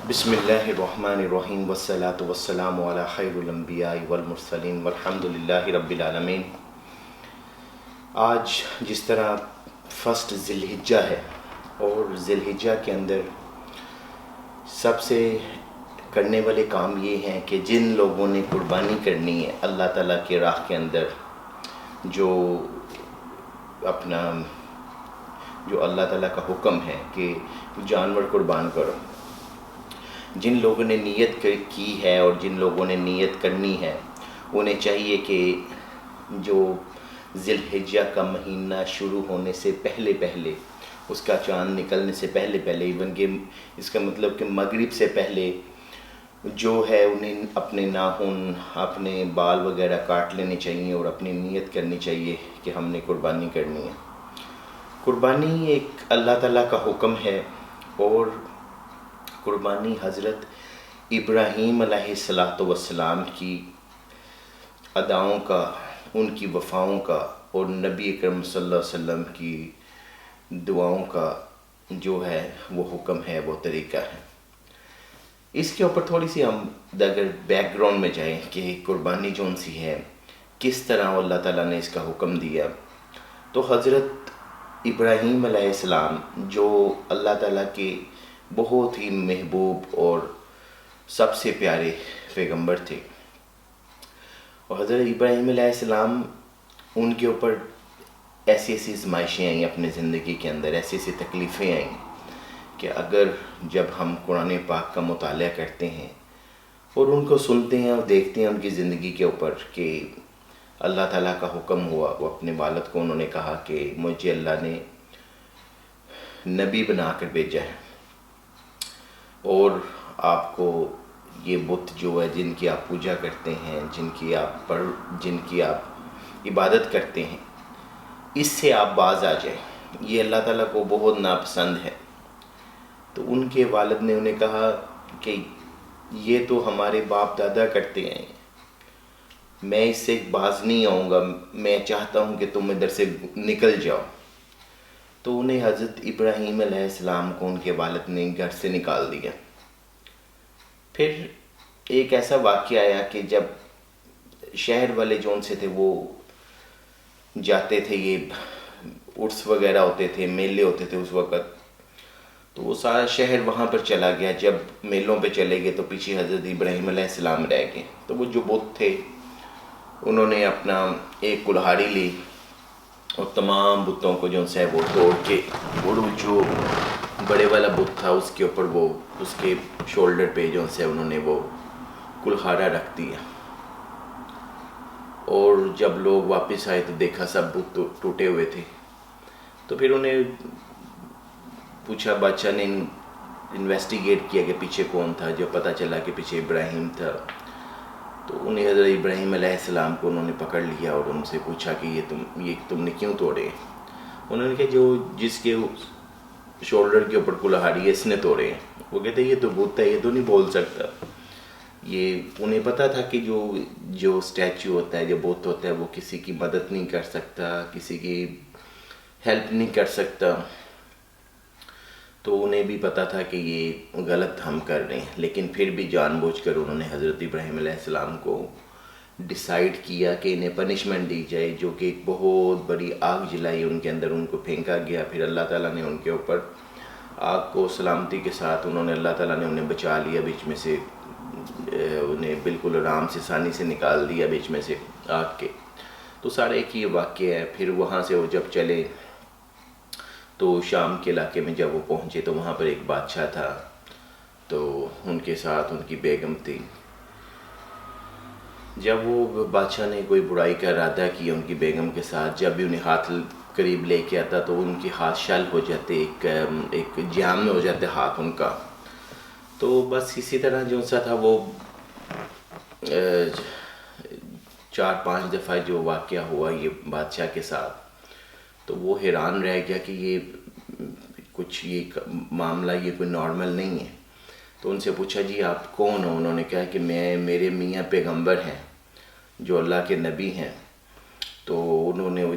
بسم اللہ الرحمن الرحیم والصلاة والسلام علی خیر الانبیاء والمرسلین والحمد للہ رب العالمین۔ آج جس طرح فرسٹ ذی الحجہ ہے اور ذی الحجہ کے اندر سب سے کرنے والے کام یہ ہیں کہ جن لوگوں نے قربانی کرنی ہے اللہ تعالیٰ کے راہ کے اندر، جو اللہ تعالیٰ کا حکم ہے کہ جانور قربان کرو، جن لوگوں نے نیت کی ہے اور جن لوگوں نے نیت کرنی ہے انہیں چاہیے کہ جو ذی الحجہ کا مہینہ شروع ہونے سے پہلے اس کا چاند نکلنے سے پہلے ایون کہ اس کا مطلب کہ مغرب سے پہلے جو ہے انہیں اپنے ناخن اپنے بال وغیرہ کاٹ لینے چاہیے اور اپنی نیت کرنی چاہیے کہ ہم نے قربانی کرنی ہے۔ قربانی ایک اللہ تعالیٰ کا حکم ہے، اور قربانی حضرت ابراہیم علیہ السلام کی اداؤں کا، ان کی وفاؤں کا اور نبی اکرم صلی اللہ علیہ وسلم کی دعاؤں کا جو ہے وہ حکم ہے، وہ طریقہ ہے۔ اس کے اوپر تھوڑی سی ہم اگر بیک گراؤنڈ میں جائیں کہ قربانی جون سی ہے کس طرح اللہ تعالیٰ نے اس کا حکم دیا، تو حضرت ابراہیم علیہ السلام جو اللہ تعالیٰ کے بہت ہی محبوب اور سب سے پیارے پیغمبر تھے، اور حضرت ابراہیم علیہ السلام ان کے اوپر ایسی آزمائشیں آئیں اپنے زندگی کے اندر، ایسی تکلیفیں آئیں کہ اگر جب ہم قرآن پاک کا مطالعہ کرتے ہیں اور ان کو سنتے ہیں اور دیکھتے ہیں ان کی زندگی کے اوپر کہ اللہ تعالیٰ کا حکم ہوا، وہ اپنے والد کو انہوں نے کہا کہ مجھے اللہ نے نبی بنا کر بھیجا ہے، اور آپ کو یہ بت جو ہے جن کی آپ پوجا کرتے ہیں، جن کی آپ عبادت کرتے ہیں، اس سے آپ باز آ جائیں، یہ اللہ تعالیٰ کو بہت ناپسند ہے۔ تو ان کے والد نے انہیں کہا کہ یہ تو ہمارے باپ دادا کرتے ہیں، میں اس سے باز نہیں آؤں گا، میں چاہتا ہوں کہ تم ادھر سے نکل جاؤ۔ تو انہیں حضرت ابراہیم علیہ السلام کو ان کے والد نے گھر سے نکال دیا۔ پھر ایک ایسا واقعہ آیا کہ جب شہر والے جون سے تھے وہ جاتے تھے، یہ عرس وغیرہ ہوتے تھے، میلے ہوتے تھے اس وقت، تو وہ سارا شہر وہاں پر چلا گیا۔ جب میلوں پہ چلے گئے تو پیچھے حضرت ابراہیم علیہ السلام رہ گئے۔ تو وہ جو بت تھے انہوں نے اپنا ایک کلہاڑی لی اور تمام بتوں کو جو ہے وہ توڑ کے، اور جو بڑے والا بت تھا اس کے اوپر وہ اس کے شولڈر پہ جو ہے انہوں نے وہ کلہاڑا رکھ دیا، اور جب لوگ واپس آئے تو دیکھا سب بت ٹوٹے ہوئے تھے۔ تو پھر انہیں پوچھا، بادشاہ نے انویسٹیگیٹ کیا کہ پیچھے کون تھا، جو پتہ چلا کہ پیچھے ابراہیم تھا۔ تو انہیں حضرت ابراہیم علیہ السلام کو انہوں نے پکڑ لیا اور ان سے پوچھا کہ یہ تم نے کیوں توڑے؟ انہوں نے کہا جس کے شولڈر کے اوپر کلہاڑی ہے اس نے توڑے ہیں۔ وہ کہتے یہ تو بت ہے، یہ تو نہیں بول سکتا۔ یہ انہیں پتہ تھا کہ جو اسٹیچو ہوتا ہے، جو بت ہوتا ہے، وہ کسی کی مدد نہیں کر سکتا، کسی کی ہیلپ نہیں کر سکتا، تو انہیں بھی پتہ تھا کہ یہ غلط ہم کر رہے ہیں، لیکن پھر بھی جان بوجھ کر انہوں نے حضرت ابراہیم علیہ السلام کو ڈیسائیڈ کیا کہ انہیں پنشمنٹ دی جائے، جو کہ ایک بہت بڑی آگ جلائی ان کے اندر، ان کو پھینکا گیا۔ پھر اللہ تعالیٰ نے ان کے اوپر آگ کو سلامتی کے ساتھ اللہ تعالیٰ نے انہیں بچا لیا، بیچ میں سے انہیں بالکل آرام سے آسانی سے نکال دیا بیچ میں سے آگ کے۔ تو سارا ایک یہ واقعہ ہے۔ پھر وہاں سے وہ جب چلے تو شام کے علاقے میں جب وہ پہنچے تو وہاں پر ایک بادشاہ تھا، تو ان کے ساتھ ان کی بیگم تھی۔ جب وہ بادشاہ نے کوئی برائی کا ارادہ کیا ان کی بیگم کے ساتھ، جب بھی انہیں ہاتھ قریب لے کے آتا تو ان کے ہاتھ شل ہو جاتے، ایک جام میں ہو جاتے ہاتھ ان کا۔ تو بس اسی طرح جو سا تھا وہ 4-5 دفعہ جو واقعہ ہوا یہ بادشاہ کے ساتھ، تو وہ حیران رہ گیا کہ یہ معاملہ یہ کوئی نارمل نہیں ہے۔ تو ان سے پوچھا جی آپ کون ہو؟ انہوں نے کہا کہ میرے میاں پیغمبر ہیں جو اللہ کے نبی ہیں۔ تو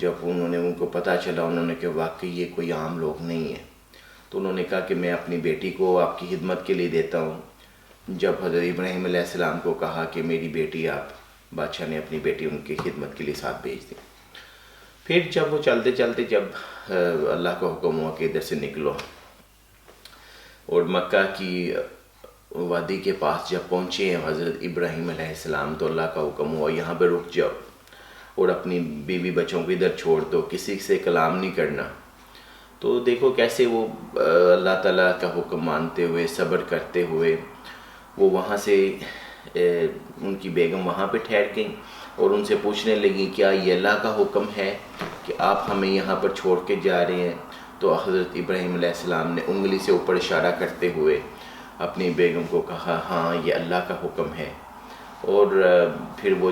جب ان کو پتہ چلا، انہوں نے کہا واقعی یہ کوئی عام لوگ نہیں ہے۔ تو انہوں نے کہا کہ میں اپنی بیٹی کو آپ کی خدمت کے لیے دیتا ہوں، جب حضرت ابراہیم علیہ السلام کو کہا کہ میری بیٹی آپ، بادشاہ نے اپنی بیٹی ان کی خدمت کے لیے ساتھ بھیج دی. پھر جب وہ چلتے چلتے جب اللہ کا حکم ہوا کہ ادھر سے نکلو، اور مکہ کی وادی کے پاس جب پہنچے ہیں حضرت ابراہیم علیہ السلام، تو اللہ کا حکم ہوا یہاں پہ رک جاؤ اور اپنی بیوی بچوں کو ادھر چھوڑ دو، کسی سے کلام نہیں کرنا. تو دیکھو کیسے وہ اللہ تعالیٰ کا حکم مانتے ہوئے، صبر کرتے ہوئے وہ وہاں سے ان کی بیگم وہاں پہ ٹھہر گئیں اور ان سے پوچھنے لگیں کیا یہ اللہ کا حکم ہے کہ آپ ہمیں یہاں پر چھوڑ کے جا رہے ہیں؟ تو حضرت ابراہیم علیہ السلام نے انگلی سے اوپر اشارہ کرتے ہوئے اپنی بیگم کو کہا ہاں یہ اللہ کا حکم ہے. اور پھر وہ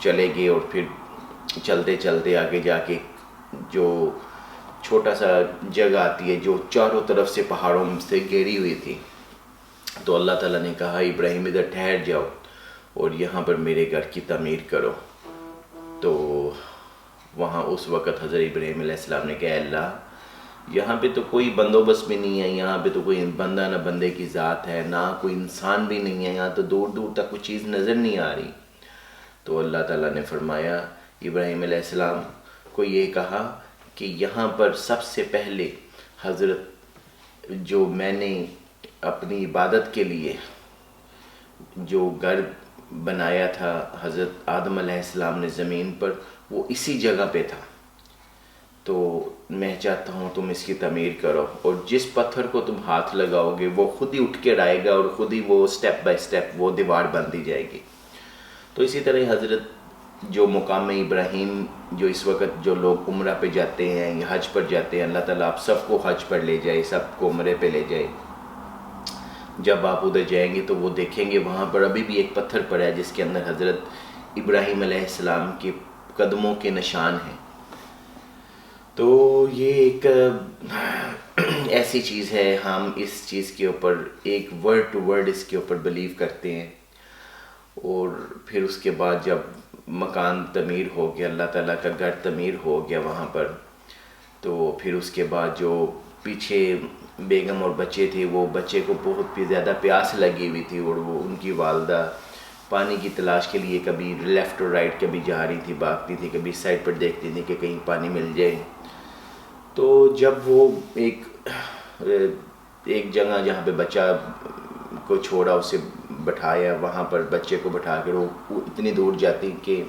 چلے گئے، اور پھر چلتے چلتے آگے جا کے جو چھوٹا سا جگہ آتی ہے جو چاروں طرف سے پہاڑوں سے گھیری ہوئی تھی، تو اللہ تعالیٰ نے کہا ابراہیم ادھر ٹھہر جاؤ اور یہاں پر میرے گھر کی تعمیر کرو. تو وہاں اس وقت حضرت ابراہیم علیہ السلام نے کہا اللہ یہاں پہ تو کوئی بندوبست بھی نہیں ہے، یہاں پہ تو کوئی بندہ نہ بندے کی ذات ہے، نہ کوئی انسان بھی نہیں ہے، یہاں تو دور دور تک کوئی چیز نظر نہیں آ رہی. تو اللہ تعالیٰ نے فرمایا ابراہیم علیہ السلام کو یہ کہا کہ یہاں پر سب سے پہلے حضرت جو میں نے اپنی عبادت کے لیے جو گھر بنایا تھا حضرت آدم علیہ السلام نے زمین پر، وہ اسی جگہ پہ تھا. تو میں چاہتا ہوں تم اس کی تعمیر کرو، اور جس پتھر کو تم ہاتھ لگاؤ گے وہ خود ہی اٹھ کے آئے گا اور خود ہی وہ سٹیپ بائی سٹیپ وہ دیوار بنتی جائے گی. تو اسی طرح حضرت جو مقام ابراہیم جو اس وقت جو لوگ عمرہ پہ جاتے ہیں یا حج پر جاتے ہیں، اللہ تعالیٰ آپ سب کو حج پر لے جائے، سب کو عمرے پہ لے جائے. جب آپ ادھر جائیں گے تو وہ دیکھیں گے وہاں پر ابھی بھی ایک پتھر پڑا ہے جس کے اندر حضرت ابراہیم علیہ السلام کے قدموں کے نشان ہیں. تو یہ ایک ایسی چیز ہے، ہم اس چیز کے اوپر ایک ورڈ ٹو ورڈ اس کے اوپر بلیو کرتے ہیں. اور پھر اس کے بعد جب مکان تعمیر ہو گیا، اللہ تعالیٰ کا گھر تعمیر ہو گیا وہاں پر، تو پھر اس کے بعد جو پیچھے بیگم اور بچے تھے، وہ بچے کو بہت زیادہ پیاس لگی ہوئی تھی، اور وہ ان کی والدہ پانی کی تلاش کے لیے کبھی لیفٹ اور رائٹ کبھی جا رہی تھی، بھاگتی تھی، کبھی سائڈ پر دیکھتی تھی کہ کہیں پانی مل جائے. تو جب وہ ایک جگہ جہاں پہ بچہ کو چھوڑا، اسے بٹھایا، وہاں پر بچے کو بٹھا کر وہ اتنی دور جاتی کہ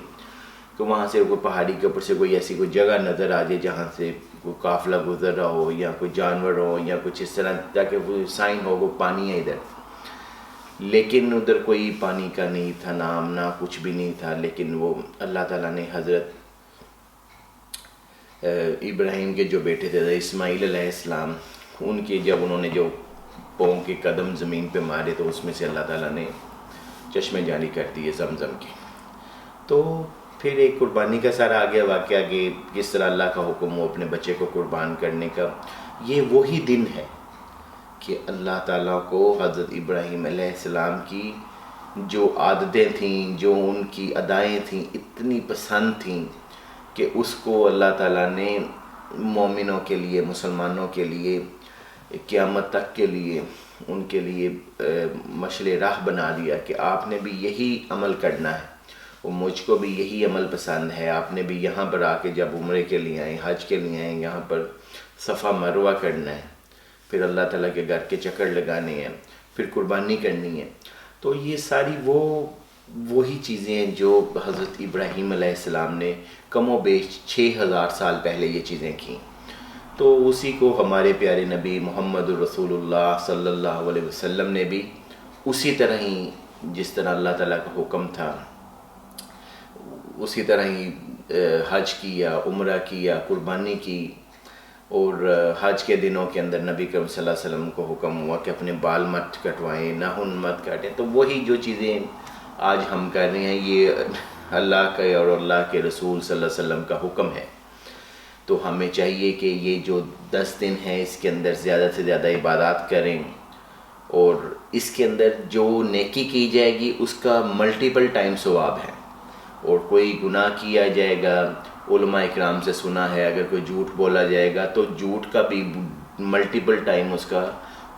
وہاں سے کوئی پہاڑی کے اوپر سے کوئی ایسی کوئی جگہ نظر آ جائے جہاں سے کوئی قافلہ گزر رہا ہو یا کوئی جانور ہو یا کچھ اس طرح، تاکہ وہ سائن ہو وہ پانی ہے ادھر. لیکن ادھر کوئی پانی کا نہیں تھا نام، نہ کچھ بھی نہیں تھا. لیکن وہ اللہ تعالیٰ نے حضرت ابراہیم کے جو بیٹے تھے اسماعیل علیہ السلام، ان کے جب انہوں نے جو پاؤں کے قدم زمین پہ مارے تو اس میں سے اللہ تعالیٰ نے چشمے جاری کر دیے زمزم کے. تو پھر ایک قربانی کا سارا آگے واقعہ کہ کس طرح اللہ کا حکم ہو اپنے بچے کو قربان کرنے کا. یہ وہی دن ہے کہ اللہ تعالیٰ کو حضرت ابراہیم علیہ السلام کی جو عادتیں تھیں، جو ان کی ادائیں تھیں، اتنی پسند تھیں کہ اس کو اللہ تعالیٰ نے مومنوں کے لیے، مسلمانوں کے لیے، قیامت تک کے لیے ان کے لیے مشعل راہ بنا دیا کہ آپ نے بھی یہی عمل کرنا ہے. وہ مجھ کو بھی یہی عمل پسند ہے، آپ نے بھی یہاں پر آ کے جب عمرے کے لیے آئیں، حج کے لیے آئیں، یہاں پر صفا مروہ کرنا ہے، پھر اللہ تعالیٰ کے گھر کے چکر لگانے ہیں، پھر قربانی کرنی ہے. تو یہ ساری وہی چیزیں ہیں جو حضرت ابراہیم علیہ السلام نے کم و بیش 6000 سال پہلے یہ چیزیں کیں. تو اسی کو ہمارے پیارے نبی محمد رسول اللہ صلی اللہ علیہ وسلم نے بھی اسی طرح ہی، جس طرح اللہ تعالیٰ کا حکم تھا، اسی طرح ہی حج کیا، عمرہ کیا، قربانی کی. اور حج کے دنوں کے اندر نبی کریم صلی اللہ علیہ وسلم کو حکم ہوا کہ اپنے بال مت کٹوائیں، ناخن مت کاٹیں. تو وہی جو چیزیں آج ہم کر رہے ہیں، یہ اللہ کا اور اللہ کے رسول صلی اللہ علیہ وسلم کا حکم ہے. تو ہمیں چاہیے کہ یہ جو 10 دن ہیں اس کے اندر زیادہ سے زیادہ عبادات کریں، اور اس کے اندر جو نیکی کی جائے گی اس کا ملٹیپل ٹائم ثواب ہے. اور کوئی گناہ کیا جائے گا، علماء اکرام سے سنا ہے اگر کوئی جھوٹ بولا جائے گا تو جھوٹ کا بھی ملٹیپل ٹائم اس کا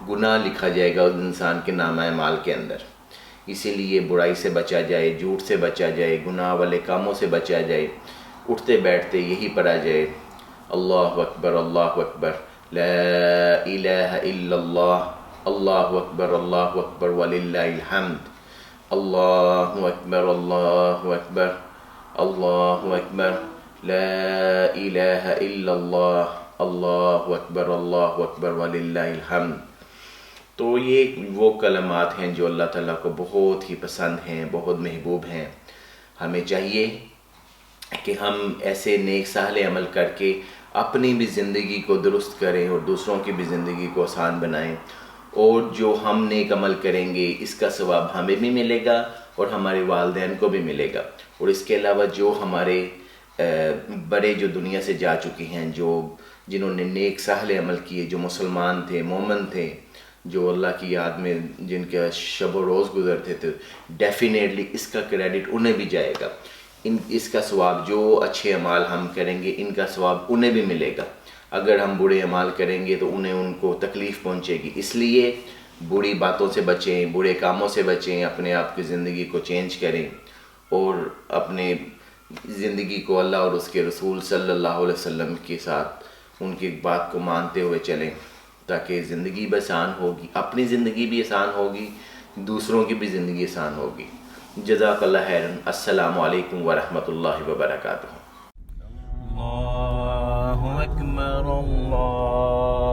گناہ لکھا جائے گا اس انسان کے نامہ اعمال کے اندر. اسی لیے برائی سے بچا جائے، جھوٹ سے بچا جائے، گناہ والے کاموں سے بچا جائے، اٹھتے بیٹھتے یہی پڑھا جائے، اللہ اکبر اللہ اکبر، لا الہ الا اللہ، اللہ اکبر وللہ الحمد، اللہ اکبر اللہ اکبر، اللہ اکبر، لا الہ الا اللہ، اللہ اکبر وللہ الحمد۔ تو یہ وہ کلمات ہیں جو اللہ تعالیٰ کو بہت ہی پسند ہیں، بہت محبوب ہیں۔ ہمیں چاہیے کہ ہم ایسے نیک صالح عمل کر کے اپنی بھی زندگی کو درست کریں اور دوسروں کی بھی زندگی کو آسان بنائیں، اور جو ہم نیک عمل کریں گے اس کا ثواب ہمیں بھی ملے گا اور ہمارے والدین کو بھی ملے گا۔ اور اس کے علاوہ جو ہمارے بڑے جو دنیا سے جا چکے ہیں، جنہوں نے نیک صالح عمل کیے، جو مسلمان تھے، مومن تھے، جو اللہ کی یاد میں جن کا شب و روز گزرتے تھے، ڈیفینیٹلی اس کا کریڈٹ انہیں بھی جائے گا، اس کا ثواب جو اچھے اعمال ہم کریں گے ان کا ثواب انہیں بھی ملے گا۔ اگر ہم برے اعمال کریں گے تو ان کو تکلیف پہنچے گی، اس لیے بری باتوں سے بچیں، برے کاموں سے بچیں، اپنے آپ کی زندگی کو چینج کریں اور اپنے زندگی کو اللہ اور اس کے رسول صلی اللہ علیہ وسلم کے ساتھ ان کی بات کو مانتے ہوئے چلیں، تاکہ زندگی بھی آسان ہوگی، اپنی زندگی بھی آسان ہوگی، دوسروں کی بھی زندگی آسان ہوگی۔ جزاک اللہ خیرن۔ السلام علیکم ورحمۃ اللہ وبرکاتہ۔ اللہ اکبر اللہ